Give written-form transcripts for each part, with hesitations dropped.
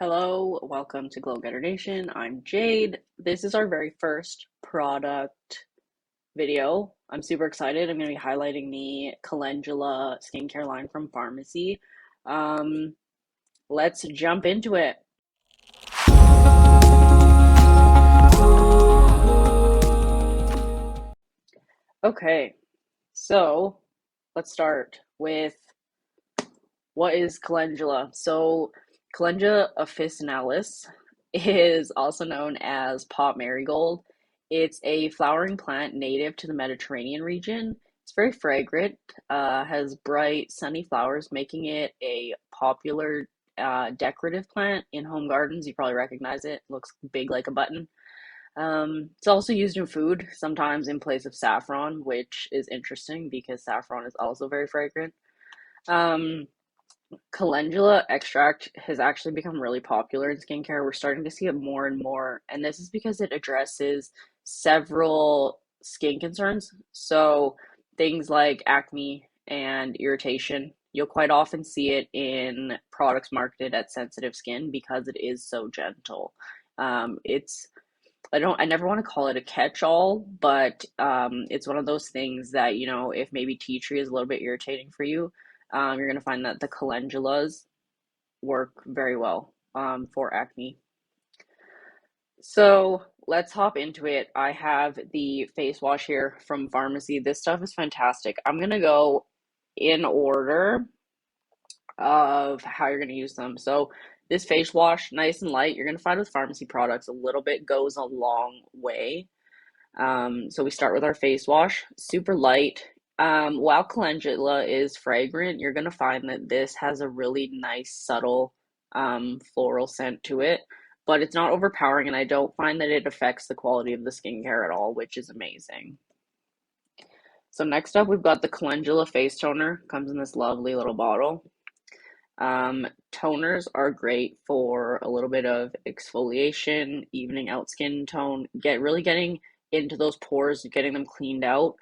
Hello, welcome to Glow Getter Nation. I'm Jade. This is our very first product video. I'm super excited. I'm going to be highlighting the Calendula skincare line from Pharmacy. Um, let's jump into it. Okay, so let's start with what is calendula. So, Calendula officinalis is also known as pot marigold. It's a flowering plant native to the Mediterranean region. It's very fragrant, has bright, sunny flowers, making it a popular decorative plant in home gardens. You probably recognize it. Looks big like a button. It's also used in food, sometimes in place of saffron, which is interesting because saffron is also very fragrant. Um, Calendula extract has actually become really popular in skincare. We're starting to see it more and more, and this is because it addresses several skin concerns. So, things like acne and irritation, you'll quite often see it in products marketed at sensitive skin because it is so gentle. It's I never want to call it a catch-all, but it's one of those things that, if maybe tea tree is a little bit irritating for you, you're going to find that the calendulas work very well for acne. So let's hop into it. I have the face wash here from Pharmacy. This stuff is fantastic. I'm going to go in order of how you're going to use them. So this face wash, nice and light. You're going to find with Pharmacy products, a little bit goes a long way. So we start with our face wash, super light. While calendula is fragrant, you're gonna find that this has a really nice, subtle, floral scent to it, but it's not overpowering, and I don't find that it affects the quality of the skincare at all, which is amazing. So next up, we've got the calendula face toner. Comes in this lovely little bottle. Toners are great for a little bit of exfoliation, evening out skin tone, getting into those pores, getting them cleaned out.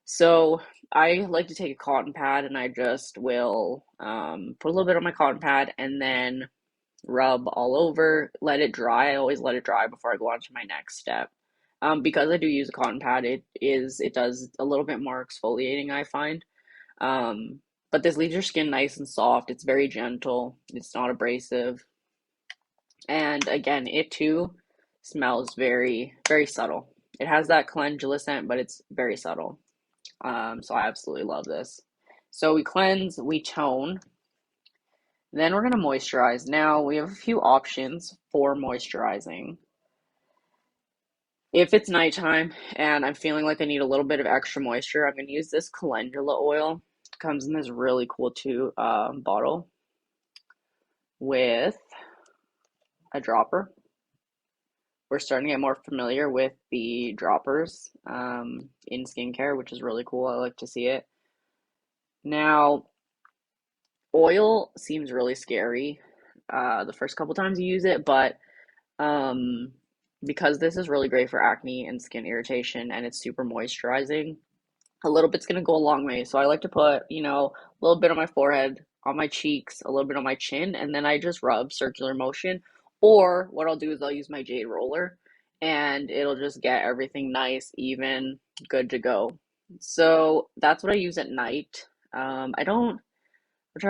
So I like to take a cotton pad and I just will put a little bit on my cotton pad and then rub all over, let it dry. I always let it dry before I go on to my next step. Because I do use a cotton pad, it does a little bit more exfoliating, I find. But this leaves your skin nice and soft. It's very gentle. It's not abrasive. And again, it too smells very, very subtle. It has that calendula scent, but it's very subtle. So I absolutely love this. So we cleanse, we tone, then we're going to moisturize. Now we have a few options for moisturizing. If it's nighttime and I'm feeling like I need a little bit of extra moisture, I'm going to use this calendula oil. It comes in this really cool bottle with a dropper. We're starting to get more familiar with the droppers in skincare, which is really cool. I like to see it. Now, oil seems really scary the first couple times you use it, but um, because this is really great for acne and skin irritation and it's super moisturizing, a little bit's gonna go a long way. So I like to put, a little bit on my forehead, on my cheeks, a little bit on my chin, and then I just rub circular motion. Or what I'll do is I'll use my jade roller and it'll just get everything nice, even, good to go. So that's what I use at night. I'm trying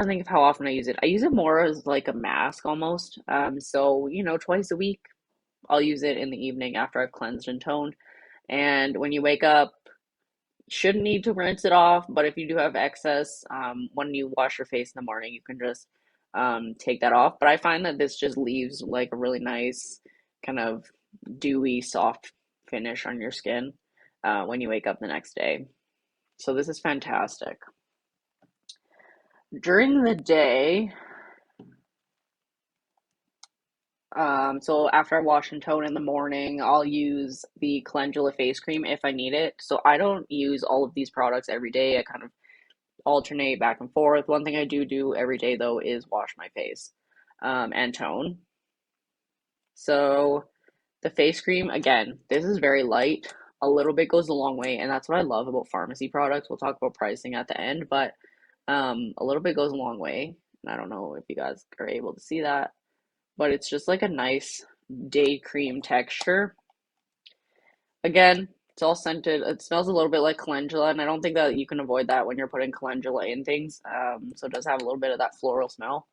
to think of how often I use it. I use it more as like a mask almost. So, twice a week, I'll use it in the evening after I've cleansed and toned. And when you wake up, shouldn't need to rinse it off, but if you do have excess, when you wash your face in the morning, you can just take that off. But I find that this just leaves like a really nice kind of dewy, soft finish on your skin when you wake up the next day. So this is fantastic. During the day, so after I wash and tone in the morning, I'll use the Calendula face cream if I need it. So I don't use all of these products every day. I kind of alternate back and forth. One thing I do every day though is wash my face and tone. So the face cream, again, this is very light. A little bit goes a long way, and that's what I love about pharmacy products. We'll talk about pricing at the end, but a little bit goes a long way. And I don't know if you guys are able to see that, but it's just like a nice day cream texture. Again, it's all scented. It smells a little bit like calendula, and I don't think that you can avoid that when you're putting calendula in things. So it does have a little bit of that floral smell.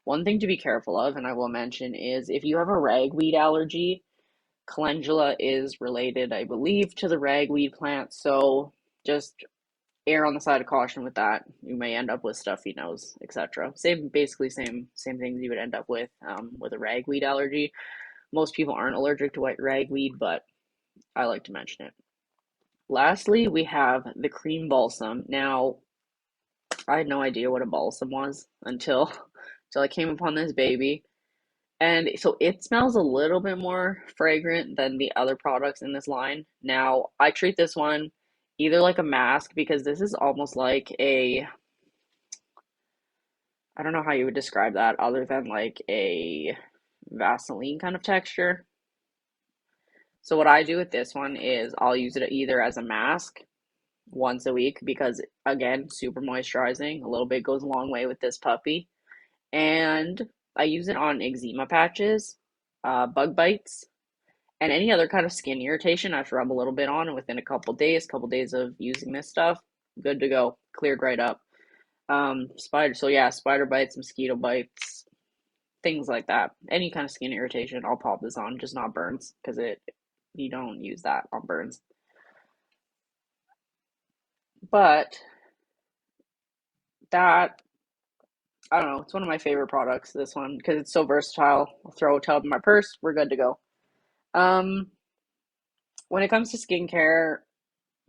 One thing to be careful of, and I will mention, is if you have a ragweed allergy, calendula is related, I believe, to the ragweed plant. So just err on the side of caution with that. You may end up with stuffy nose, etc. Basically same things you would end up with a ragweed allergy. Most people aren't allergic to white ragweed, but I like to mention it. Lastly, we have the cream balsam. Now, I had no idea what a balsam was until I came upon this baby. And so it smells a little bit more fragrant than the other products in this line. Now, I treat this one either like a mask because this is almost like I don't know how you would describe that other than like a Vaseline kind of texture. So what I do with this one is I'll use it either as a mask once a week because again, super moisturizing. A little bit goes a long way with this puppy. And I use it on eczema patches, bug bites, and any other kind of skin irritation. I have to rub a little bit on, and within a couple days of using this stuff, good to go, cleared right up. Spider bites, mosquito bites, things like that. Any kind of skin irritation, I'll pop this on, just not burns, because you don't use that on burns. But that, I don't know, it's one of my favorite products, this one, because it's so versatile. I'll throw a tub in my purse, we're good to go. Um, when it comes to skincare,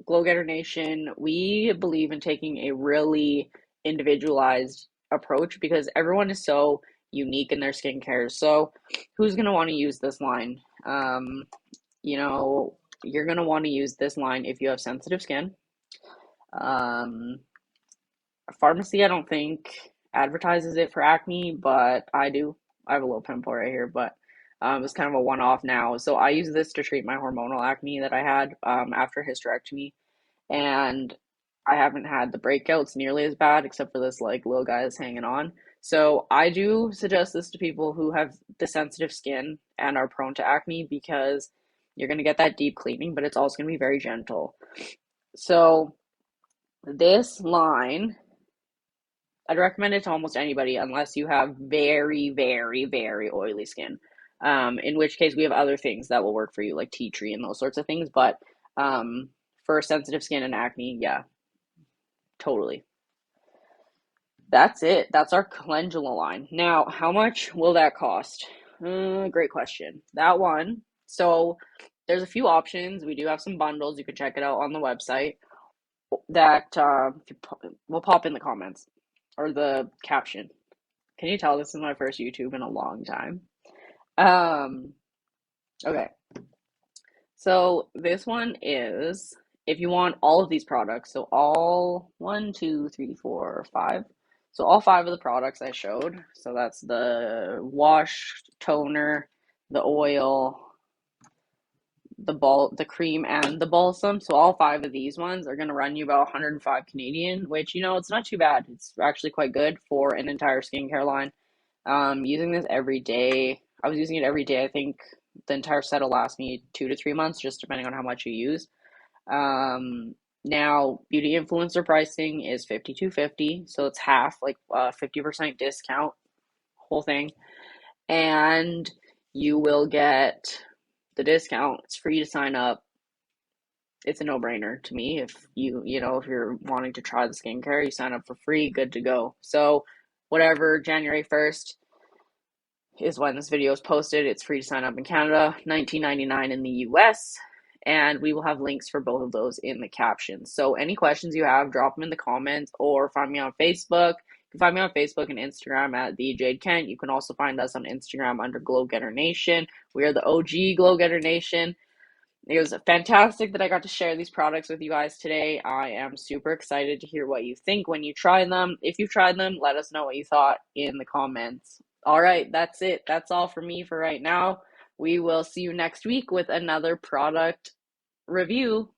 Glow Getter Nation, we believe in taking a really individualized approach because everyone is so unique in their skincare. So, who's going to want to use this line? You know, you're going to want to use this line if you have sensitive skin. Um, Pharmacy, I don't think advertises it for acne, but I do. I have a little pimple right here, but it's kind of a one-off now. So I use this to treat my hormonal acne that I had after hysterectomy, and I haven't had the breakouts nearly as bad, except for this like little guy that's hanging on. So I do suggest this to people who have the sensitive skin and are prone to acne because you're gonna get that deep cleaning, but it's also gonna be very gentle. So this line, I'd recommend it to almost anybody unless you have very, very, very oily skin. In which case we have other things that will work for you, like tea tree and those sorts of things. But for sensitive skin and acne, yeah, totally. That's it. That's our calendula line. Now, how much will that cost? Great question. That one. So there's a few options. We do have some bundles. You can check it out on the website. That we'll pop in the comments or the caption. Can you tell this is my first YouTube in a long time? Um, okay. So this one is if you want all of these products, so all one, two, three, four, five. So all five of the products I showed. So that's the wash, toner, the oil, the cream, and the balsam. So all five of these ones are gonna run you about 105 Canadian, which it's not too bad. It's actually quite good for an entire skincare line. Using this every day. I was using it every day. I think the entire set will last me 2 to 3 months, just depending on how much you use. Now beauty influencer pricing is 52.50, so it's half, like 50% discount, whole thing, and you will get the discount. It's free to sign up. It's a no-brainer to me. If if you're wanting to try the skincare, you sign up for free, good to go. So whatever, January 1st is when this video is posted. It's free to sign up in Canada, $19.99 in the US, and we will have links for both of those in the captions. So any questions you have, drop them in the comments or find me on Facebook. You can find me on Facebook and Instagram at the Jade Kent. You can also find us on Instagram under Glow Getter Nation. We are the OG Glow Getter Nation. It was fantastic that I got to share these products with you guys today. I am super excited to hear what you think when you try them. If you tried them, let us know what you thought in the comments. All right, that's it. That's all for me for right now. We will see you next week with another product review.